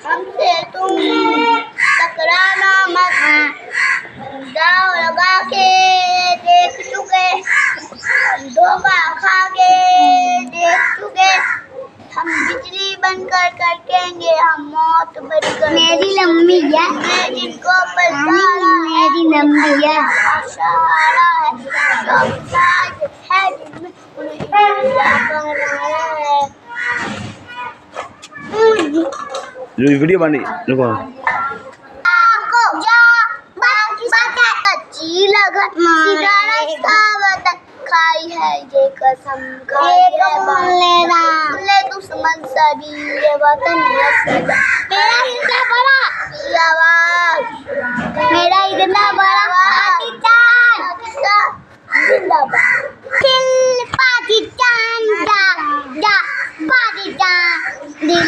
हमसे तुम टकराना मत, दाव लगा के देख चुके, धोखा खा के देख चुके। हम बिजली बनकर करकेंगे, हम मौत बनकर। मेरी लंबी है, मैं जिनको पछताना है, मेरी लंबी है, सहारा है, सब साज है जिसमें उन्हें बनाया है। जो वीडियो बनी रुको अच्छी लगत सिगारा खाई है ये कसम खाई दुश्मन सभी ये वतन मेरा इतना बड़ा आवाज, मेरा इतना बड़ा पाकिस्तान जिंदाबाद, पाकिस्तान जा जा पाकिस्तान दिल